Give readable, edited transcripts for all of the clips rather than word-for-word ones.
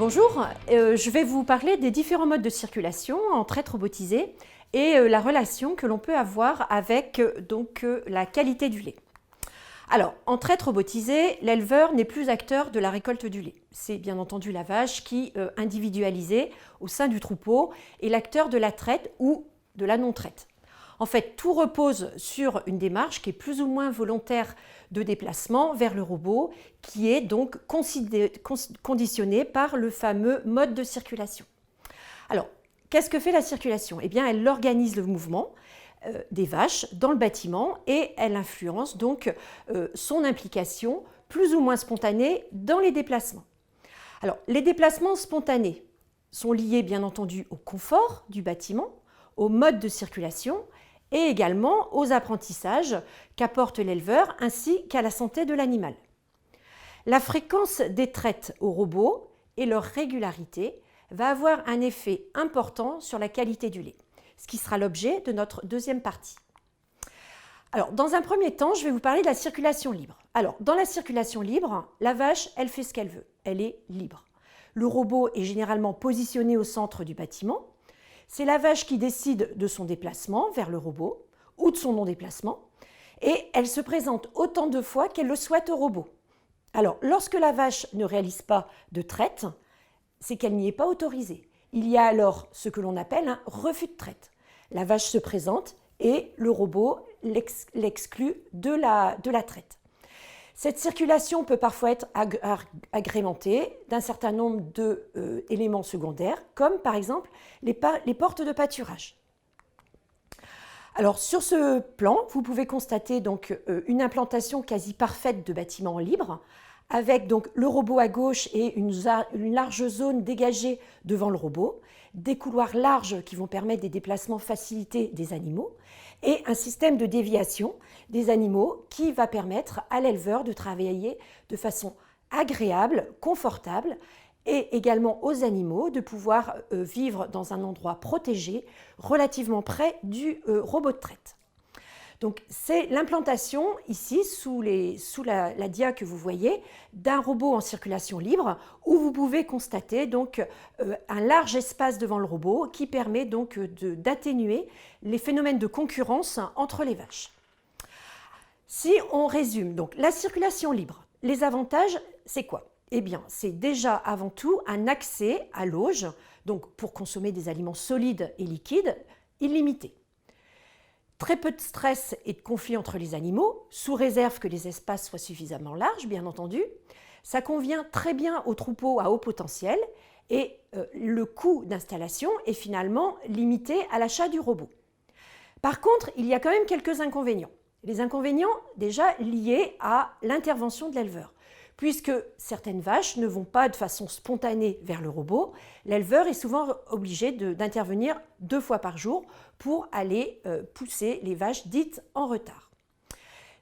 Bonjour, je vais vous parler des différents modes de circulation en traite robotisée et la relation que l'on peut avoir avec la qualité du lait. Alors, en traite robotisée, l'éleveur n'est plus acteur de la récolte du lait. C'est bien entendu la vache qui, individualisée au sein du troupeau, est l'acteur de la traite ou de la non-traite. En fait, tout repose sur une démarche qui est plus ou moins volontaire de déplacement vers le robot, qui est donc conditionnée par le fameux mode de circulation. Alors, qu'est-ce que fait la circulation? Eh bien, elle organise le mouvement des vaches dans le bâtiment et elle influence donc son implication plus ou moins spontanée dans les déplacements. Alors, les déplacements spontanés sont liés bien entendu au confort du bâtiment, au mode de circulation et également aux apprentissages qu'apporte l'éleveur ainsi qu'à la santé de l'animal. La fréquence des traites au robot et leur régularité va avoir un effet important sur la qualité du lait, ce qui sera l'objet de notre deuxième partie. Alors, dans un premier temps, je vais vous parler de la circulation libre. Alors, dans la circulation libre, la vache, elle fait ce qu'elle veut, elle est libre. Le robot est généralement positionné au centre du bâtiment. C'est la vache qui décide de son déplacement vers le robot ou de son non-déplacement et elle se présente autant de fois qu'elle le souhaite au robot. Alors, lorsque la vache ne réalise pas de traite, c'est qu'elle n'y est pas autorisée. Il y a alors ce que l'on appelle un refus de traite. La vache se présente et le robot l'exclut de la traite. Cette circulation peut parfois être agrémentée d'un certain nombre d'éléments secondaires, comme par exemple les portes de pâturage. Alors sur ce plan, vous pouvez constater donc une implantation quasi parfaite de bâtiments libres, avec donc le robot à gauche et une large zone dégagée devant le robot, des couloirs larges qui vont permettre des déplacements facilités des animaux, et un système de déviation des animaux qui va permettre à l'éleveur de travailler de façon agréable, confortable, et également aux animaux de pouvoir vivre dans un endroit protégé, relativement près du robot de traite. Donc c'est l'implantation ici, sous la dia que vous voyez, d'un robot en circulation libre, où vous pouvez constater donc un large espace devant le robot qui permet donc d'atténuer les phénomènes de concurrence entre les vaches. Si on résume, donc la circulation libre, les avantages, c'est quoi? Eh bien, c'est déjà avant tout un accès à l'auge, donc pour consommer des aliments solides et liquides, illimité. Très peu de stress et de conflits entre les animaux, sous réserve que les espaces soient suffisamment larges, bien entendu. Ça convient très bien aux troupeaux à haut potentiel et le coût d'installation est finalement limité à l'achat du robot. Par contre, il y a quand même quelques inconvénients. Les inconvénients déjà liés à l'intervention de l'éleveur. Puisque certaines vaches ne vont pas de façon spontanée vers le robot, l'éleveur est souvent obligé d'intervenir 2 fois par jour pour aller pousser les vaches dites en retard.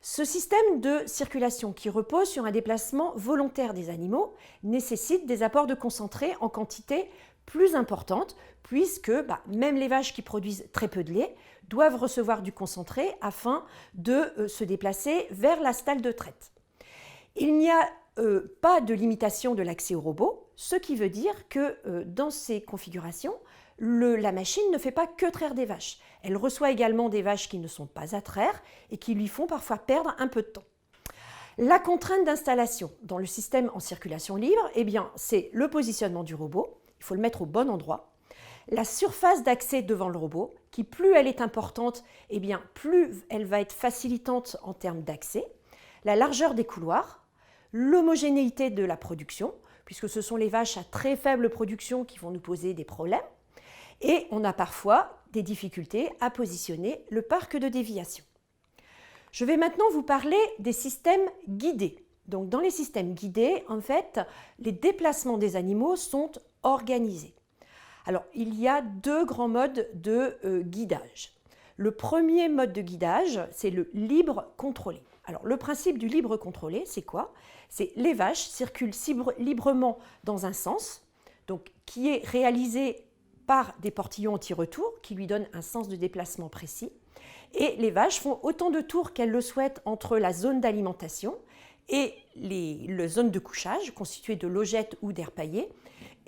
Ce système de circulation qui repose sur un déplacement volontaire des animaux nécessite des apports de concentré en quantité plus importante, puisque même les vaches qui produisent très peu de lait doivent recevoir du concentré afin de se déplacer vers la stalle de traite. Il n'y a pas de limitation de l'accès au robot, ce qui veut dire que dans ces configurations, la machine ne fait pas que traire des vaches. Elle reçoit également des vaches qui ne sont pas à traire et qui lui font parfois perdre un peu de temps. La contrainte d'installation dans le système en circulation libre, eh bien, c'est le positionnement du robot, il faut le mettre au bon endroit. La surface d'accès devant le robot, qui plus elle est importante, eh bien, plus elle va être facilitante en termes d'accès. La largeur des couloirs, l'homogénéité de la production, puisque ce sont les vaches à très faible production qui vont nous poser des problèmes, et on a parfois des difficultés à positionner le parc de déviation. Je vais maintenant vous parler des systèmes guidés. Donc dans les systèmes guidés, en fait, les déplacements des animaux sont organisés. Alors, il y a 2 grands modes de guidage. Le premier mode de guidage, c'est le libre contrôlé. Alors, le principe du libre contrôlé, c'est quoi? C'est les vaches circulent librement dans un sens, donc qui est réalisé par des portillons anti-retour qui lui donnent un sens de déplacement précis. Et les vaches font autant de tours qu'elles le souhaitent entre la zone d'alimentation et les zones de couchage constituées de logettes ou d'air paillé.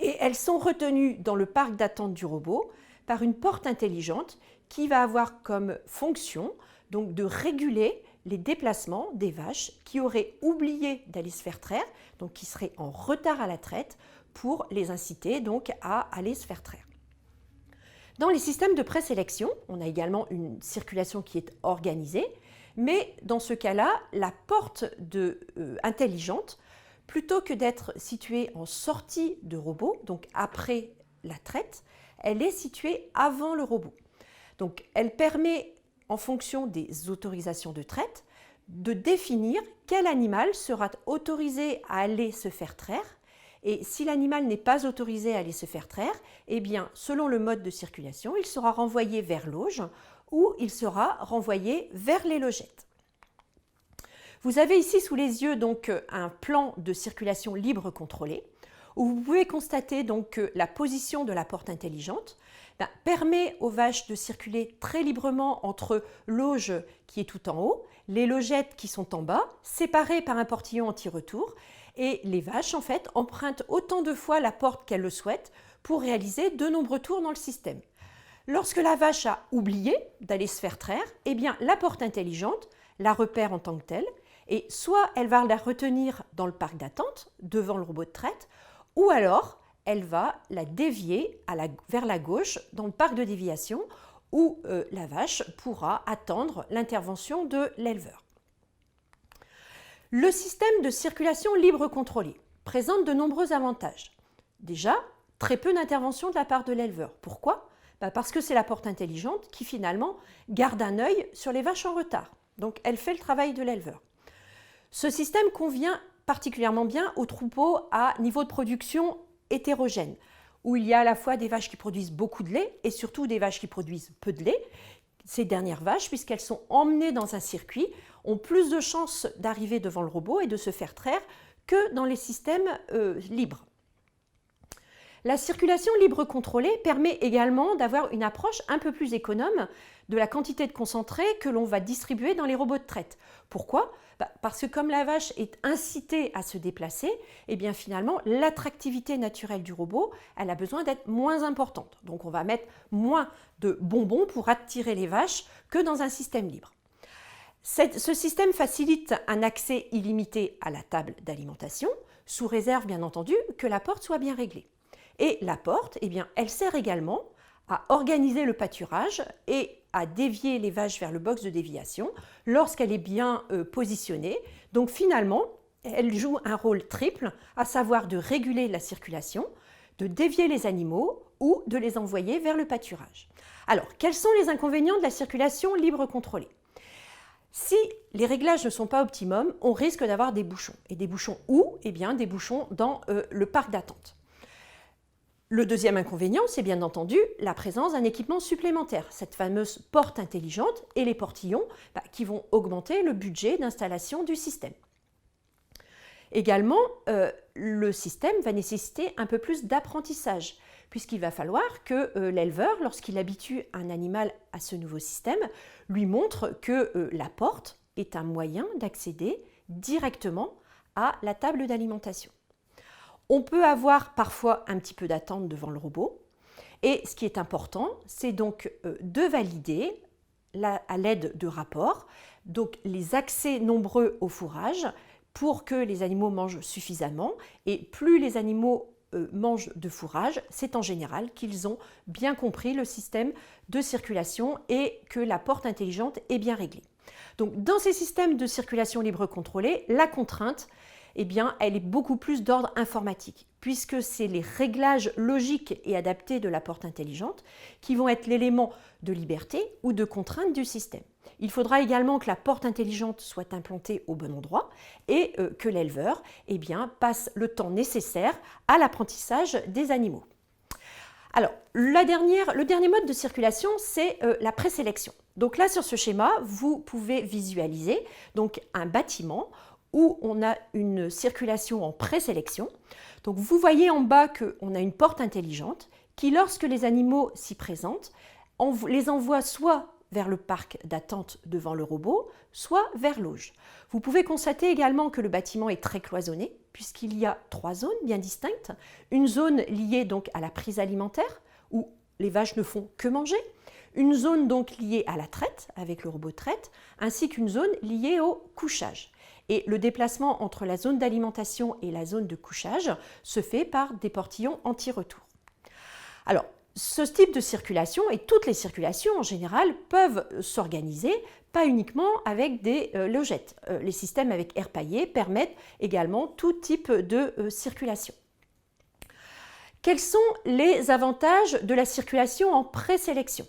Et elles sont retenues dans le parc d'attente du robot par une porte intelligente qui va avoir comme fonction donc, de réguler les déplacements des vaches qui auraient oublié d'aller se faire traire, donc qui seraient en retard à la traite, pour les inciter donc à aller se faire traire. Dans les systèmes de présélection, on a également une circulation qui est organisée, mais dans ce cas-là, la porte intelligente, plutôt que d'être située en sortie de robot, donc après la traite, elle est située avant le robot. Donc elle permet, en fonction des autorisations de traite, de définir quel animal sera autorisé à aller se faire traire. Et si l'animal n'est pas autorisé à aller se faire traire, eh bien, selon le mode de circulation, il sera renvoyé vers l'auge ou il sera renvoyé vers les logettes. Vous avez ici sous les yeux donc un plan de circulation libre contrôlée où vous pouvez constater donc que la position de la porte intelligente permet aux vaches de circuler très librement entre l'auge qui est tout en haut, les logettes qui sont en bas, séparées par un portillon anti-retour, et les vaches en fait empruntent autant de fois la porte qu'elles le souhaitent pour réaliser de nombreux tours dans le système. Lorsque la vache a oublié d'aller se faire traire, eh bien la porte intelligente la repère en tant que telle, et soit elle va la retenir dans le parc d'attente devant le robot de traite, ou alors elle va la dévier vers la gauche dans le parc de déviation où la vache pourra attendre l'intervention de l'éleveur. Le système de circulation libre contrôlée présente de nombreux avantages. Déjà, très peu d'intervention de la part de l'éleveur. Pourquoi ? Parce que c'est la porte intelligente qui finalement garde un œil sur les vaches en retard. Donc elle fait le travail de l'éleveur. Ce système convient particulièrement bien aux troupeaux à niveau de production hétérogène, où il y a à la fois des vaches qui produisent beaucoup de lait et surtout des vaches qui produisent peu de lait. Ces dernières vaches, puisqu'elles sont emmenées dans un circuit, ont plus de chances d'arriver devant le robot et de se faire traire que dans les systèmes libres. La circulation libre contrôlée permet également d'avoir une approche un peu plus économe de la quantité de concentré que l'on va distribuer dans les robots de traite. Pourquoi ? Parce que comme la vache est incitée à se déplacer, eh bien finalement l'attractivité naturelle du robot, elle a besoin d'être moins importante. Donc on va mettre moins de bonbons pour attirer les vaches que dans un système libre. Ce système facilite un accès illimité à la table d'alimentation, sous réserve bien entendu que la porte soit bien réglée. Et la porte, eh bien, elle sert également à organiser le pâturage et à dévier les vaches vers le box de déviation lorsqu'elle est bien positionnée. Donc finalement, elle joue un rôle triple, à savoir de réguler la circulation, de dévier les animaux ou de les envoyer vers le pâturage. Alors, quels sont les inconvénients de la circulation libre contrôlée ? Si les réglages ne sont pas optimums, on risque d'avoir des bouchons. Et des bouchons où ? Eh bien, des bouchons dans le parc d'attente. Le deuxième inconvénient, c'est bien entendu la présence d'un équipement supplémentaire, cette fameuse porte intelligente et les portillons qui vont augmenter le budget d'installation du système. Également, le système va nécessiter un peu plus d'apprentissage, puisqu'il va falloir que l'éleveur, lorsqu'il habitue un animal à ce nouveau système, lui montre que la porte est un moyen d'accéder directement à la table d'alimentation. On peut avoir parfois un petit peu d'attente devant le robot. Et ce qui est important, c'est donc de valider à l'aide de rapports donc les accès nombreux au fourrage pour que les animaux mangent suffisamment. Et plus les animaux mangent de fourrage, c'est en général qu'ils ont bien compris le système de circulation et que la porte intelligente est bien réglée. Donc dans ces systèmes de circulation libre contrôlée, la contrainte, eh bien, elle est beaucoup plus d'ordre informatique, puisque c'est les réglages logiques et adaptés de la porte intelligente qui vont être l'élément de liberté ou de contrainte du système. Il faudra également que la porte intelligente soit implantée au bon endroit et que l'éleveur eh bien, passe le temps nécessaire à l'apprentissage des animaux. Alors, le dernier mode de circulation, c'est la présélection. Donc là, sur ce schéma, vous pouvez visualiser donc, un bâtiment où on a une circulation en présélection. Donc vous voyez en bas qu'on a une porte intelligente qui, lorsque les animaux s'y présentent, les envoie soit vers le parc d'attente devant le robot, soit vers l'auge. Vous pouvez constater également que le bâtiment est très cloisonné, puisqu'il y a 3 zones bien distinctes. Une zone liée donc à la prise alimentaire, où les vaches ne font que manger. Une zone donc liée à la traite, avec le robot traite, ainsi qu'une zone liée au couchage. Et le déplacement entre la zone d'alimentation et la zone de couchage se fait par des portillons anti-retour. Alors, ce type de circulation, et toutes les circulations en général, peuvent s'organiser, pas uniquement avec des logettes. Les systèmes avec air paillé permettent également tout type de circulation. Quels sont les avantages de la circulation en présélection?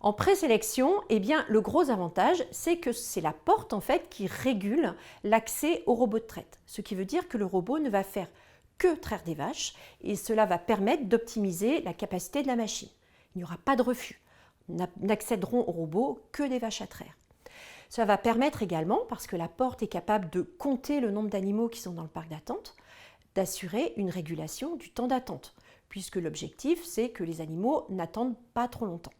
En présélection, eh bien, le gros avantage, c'est que c'est la porte en fait qui régule l'accès au robot de traite. Ce qui veut dire que le robot ne va faire que traire des vaches et cela va permettre d'optimiser la capacité de la machine. Il n'y aura pas de refus. N'accéderont au robot que des vaches à traire. Ça va permettre également, parce que la porte est capable de compter le nombre d'animaux qui sont dans le parc d'attente, d'assurer une régulation du temps d'attente, puisque l'objectif, c'est que les animaux n'attendent pas trop longtemps.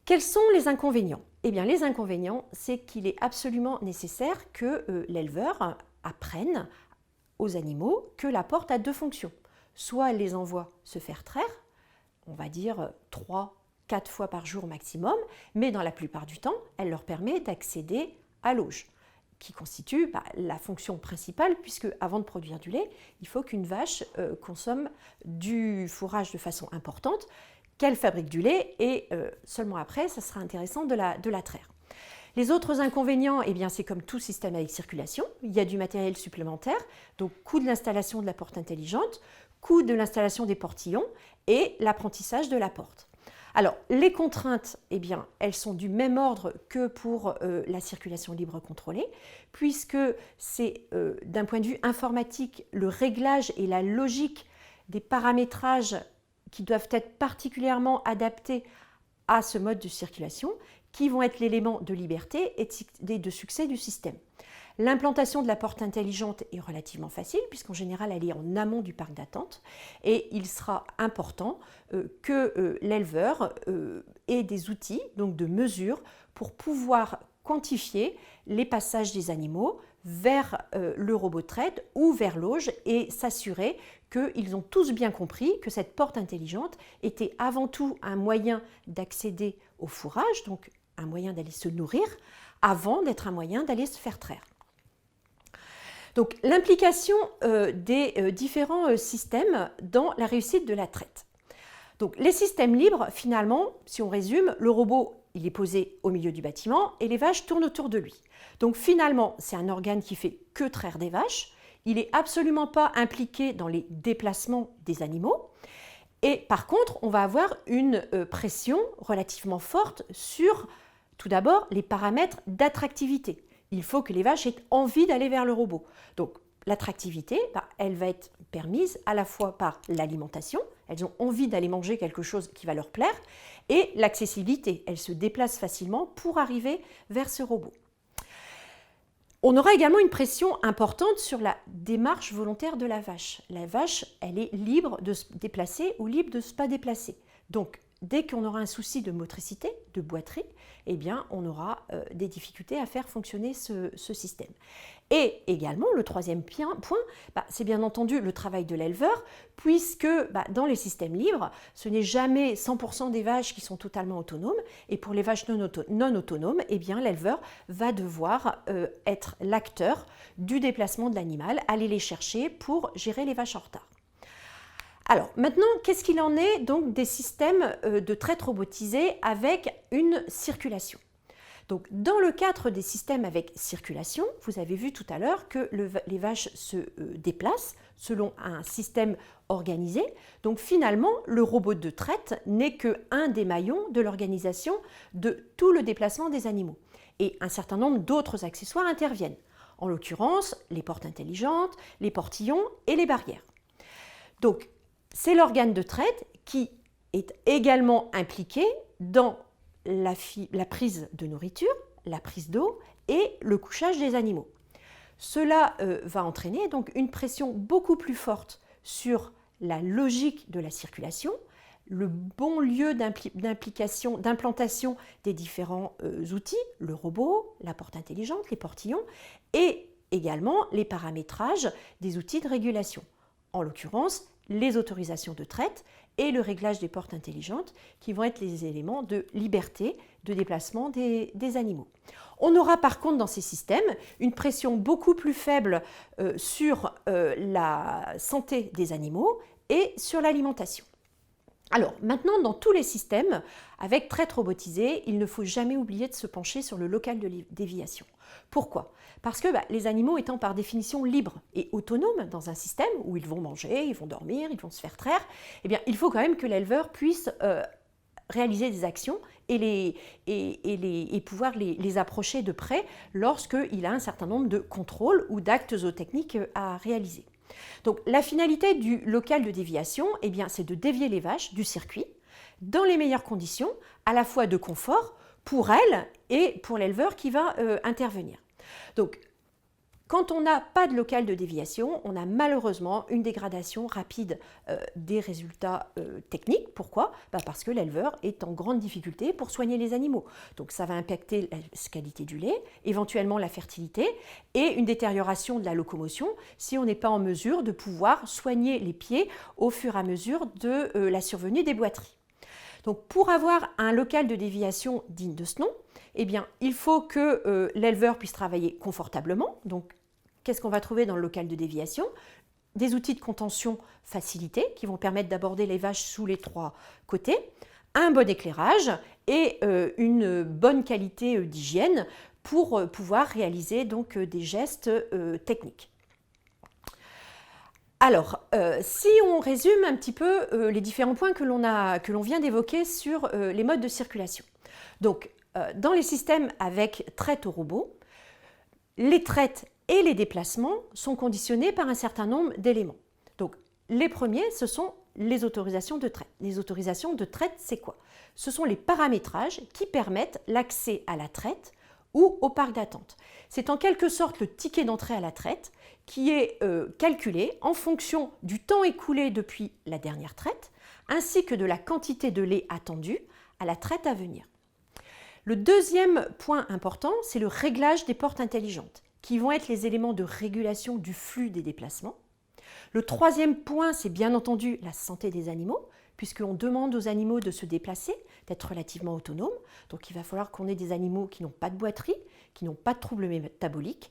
Quels sont les inconvénients? Eh bien, les inconvénients, c'est qu'il est absolument nécessaire que l'éleveur apprenne aux animaux que la porte a 2 fonctions. Soit elle les envoie se faire traire, on va dire 3-4 fois par jour maximum, mais dans la plupart du temps, elle leur permet d'accéder à l'auge, qui constitue la fonction principale, puisque avant de produire du lait, il faut qu'une vache consomme du fourrage de façon importante, qu'elle fabrique du lait, et seulement après, ça sera intéressant de la traire. Les autres inconvénients, eh bien, c'est comme tout système avec circulation, il y a du matériel supplémentaire, donc coût de l'installation de la porte intelligente, coût de l'installation des portillons et l'apprentissage de la porte. Alors, les contraintes, eh bien, elles sont du même ordre que pour la circulation libre contrôlée, puisque c'est d'un point de vue informatique, le réglage et la logique des paramétrages qui doivent être particulièrement adaptés à ce mode de circulation, qui vont être l'élément de liberté et de succès du système. L'implantation de la porte intelligente est relativement facile, puisqu'en général, elle est en amont du parc d'attente, et il sera important que l'éleveur ait des outils, donc de mesure, pour pouvoir quantifier les passages des animaux vers le robot de traite ou vers l'auge et s'assurer qu'ils ont tous bien compris que cette porte intelligente était avant tout un moyen d'accéder au fourrage, donc un moyen d'aller se nourrir, avant d'être un moyen d'aller se faire traire. Donc l'implication des différents systèmes dans la réussite de la traite. Donc les systèmes libres, finalement, si on résume, le robot il est posé au milieu du bâtiment et les vaches tournent autour de lui. Donc finalement, c'est un organe qui fait que traire des vaches. Il n'est absolument pas impliqué dans les déplacements des animaux. Et par contre, on va avoir une pression relativement forte sur, tout d'abord, les paramètres d'attractivité. Il faut que les vaches aient envie d'aller vers le robot. Donc l'attractivité, elle va être permise à la fois par l'alimentation, elles ont envie d'aller manger quelque chose qui va leur plaire, et l'accessibilité, elles se déplacent facilement pour arriver vers ce robot. On aura également une pression importante sur la démarche volontaire de la vache. La vache, elle est libre de se déplacer ou libre de ne pas déplacer. Donc, dès qu'on aura un souci de motricité, de boiterie, eh bien, on aura des difficultés à faire fonctionner ce système. Et également, le troisième point, c'est bien entendu le travail de l'éleveur, puisque dans les systèmes libres, ce n'est jamais 100% des vaches qui sont totalement autonomes, et pour les vaches non autonomes, eh bien, l'éleveur va devoir être l'acteur du déplacement de l'animal, aller les chercher pour gérer les vaches en retard. Alors maintenant, qu'est-ce qu'il en est donc des systèmes de traite robotisés avec une circulation? Donc dans le cadre des systèmes avec circulation, vous avez vu tout à l'heure que les vaches se déplacent selon un système organisé. Donc finalement, le robot de traite n'est qu'un des maillons de l'organisation de tout le déplacement des animaux. Et un certain nombre d'autres accessoires interviennent. En l'occurrence, les portes intelligentes, les portillons et les barrières. Donc, c'est l'organe de traite qui est également impliqué dans la prise de nourriture, la prise d'eau et le couchage des animaux. Cela va entraîner donc une pression beaucoup plus forte sur la logique de la circulation, le bon lieu d'implantation des différents outils, le robot, la porte intelligente, les portillons, et également les paramétrages des outils de régulation, en l'occurrence les autorisations de traite et le réglage des portes intelligentes qui vont être les éléments de liberté de déplacement des animaux. On aura par contre dans ces systèmes une pression beaucoup plus faible sur la santé des animaux et sur l'alimentation. Alors maintenant, dans tous les systèmes, avec traite robotisée, il ne faut jamais oublier de se pencher sur le local de déviation. Pourquoi? Parce que les animaux étant par définition libres et autonomes dans un système où ils vont manger, ils vont dormir, ils vont se faire traire, eh bien, il faut quand même que l'éleveur puisse réaliser des actions et pouvoir les approcher de près lorsqu'il a un certain nombre de contrôles ou d'actes zootechniques à réaliser. Donc la finalité du local de déviation, eh bien, c'est de dévier les vaches du circuit dans les meilleures conditions, à la fois de confort pour elles et pour l'éleveur qui va intervenir. Donc, quand on n'a pas de local de déviation, on a malheureusement une dégradation rapide des résultats techniques. Pourquoi? Parce que l'éleveur est en grande difficulté pour soigner les animaux. Donc ça va impacter la qualité du lait, éventuellement la fertilité et une détérioration de la locomotion si on n'est pas en mesure de pouvoir soigner les pieds au fur et à mesure de la survenue des boiteries. Donc pour avoir un local de déviation digne de ce nom, eh bien, il faut que l'éleveur puisse travailler confortablement. Donc qu'est-ce qu'on va trouver dans le local de déviation? Des outils de contention facilités qui vont permettre d'aborder les vaches sous les trois côtés, un bon éclairage et une bonne qualité d'hygiène pour pouvoir réaliser donc des gestes techniques. Alors, si on résume un petit peu les différents points que l'on vient d'évoquer sur les modes de circulation. Donc, dans les systèmes avec traite au robot, les traites et les déplacements sont conditionnés par un certain nombre d'éléments. Donc, les premiers, ce sont les autorisations de traite. Les autorisations de traite, c'est quoi? Ce sont les paramétrages qui permettent l'accès à la traite ou au parc d'attente. C'est en quelque sorte le ticket d'entrée à la traite qui est calculé en fonction du temps écoulé depuis la dernière traite, ainsi que de la quantité de lait attendue à la traite à venir. Le deuxième point important, c'est le réglage des portes intelligentes, qui vont être les éléments de régulation du flux des déplacements. Le troisième point, c'est bien entendu la santé des animaux, puisqu'on demande aux animaux de se déplacer, d'être relativement autonomes. Donc il va falloir qu'on ait des animaux qui n'ont pas de boiterie, qui n'ont pas de troubles métaboliques.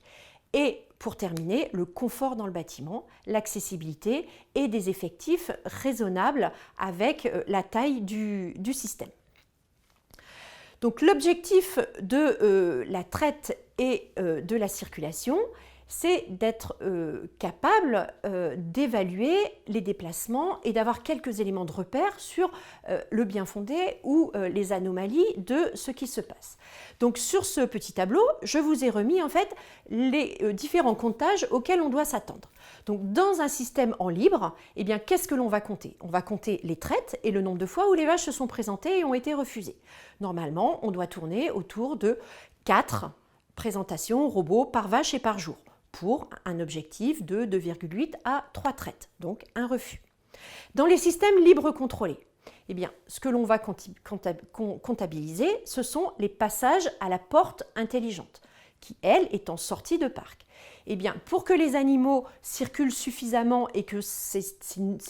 Et pour terminer, le confort dans le bâtiment, l'accessibilité et des effectifs raisonnables avec la taille du système. Donc l'objectif de la traite et de la circulation, c'est d'être capable d'évaluer les déplacements et d'avoir quelques éléments de repère sur le bien fondé ou les anomalies de ce qui se passe. Donc sur ce petit tableau, je vous ai remis en fait les différents comptages auxquels on doit s'attendre. Donc dans un système en libre, eh bien qu'est-ce que l'on va compter? On va compter les traites et le nombre de fois où les vaches se sont présentées et ont été refusées. Normalement, on doit tourner autour de 4 présentations robots par vache et par jour, pour un objectif de 2,8 à 3 traites, donc un refus. Dans les systèmes libres contrôlés, eh bien, ce que l'on va comptabiliser, ce sont les passages à la porte intelligente, qui, elle, est en sortie de parc. Eh bien, pour que les animaux circulent suffisamment et que ces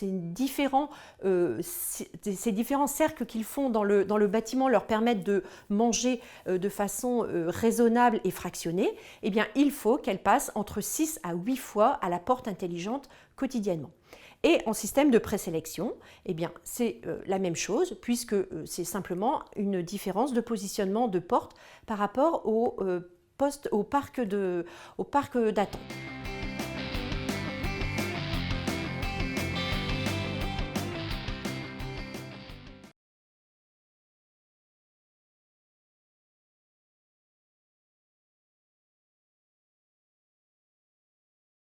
différents cercles qu'ils font dans le bâtiment leur permettent de manger de façon raisonnable et fractionnée, eh bien, il faut qu'elles passent entre 6 à 8 fois à la porte intelligente quotidiennement. Et en système de présélection, eh bien, c'est la même chose puisque c'est simplement une différence de positionnement de porte par rapport au parc d'attente.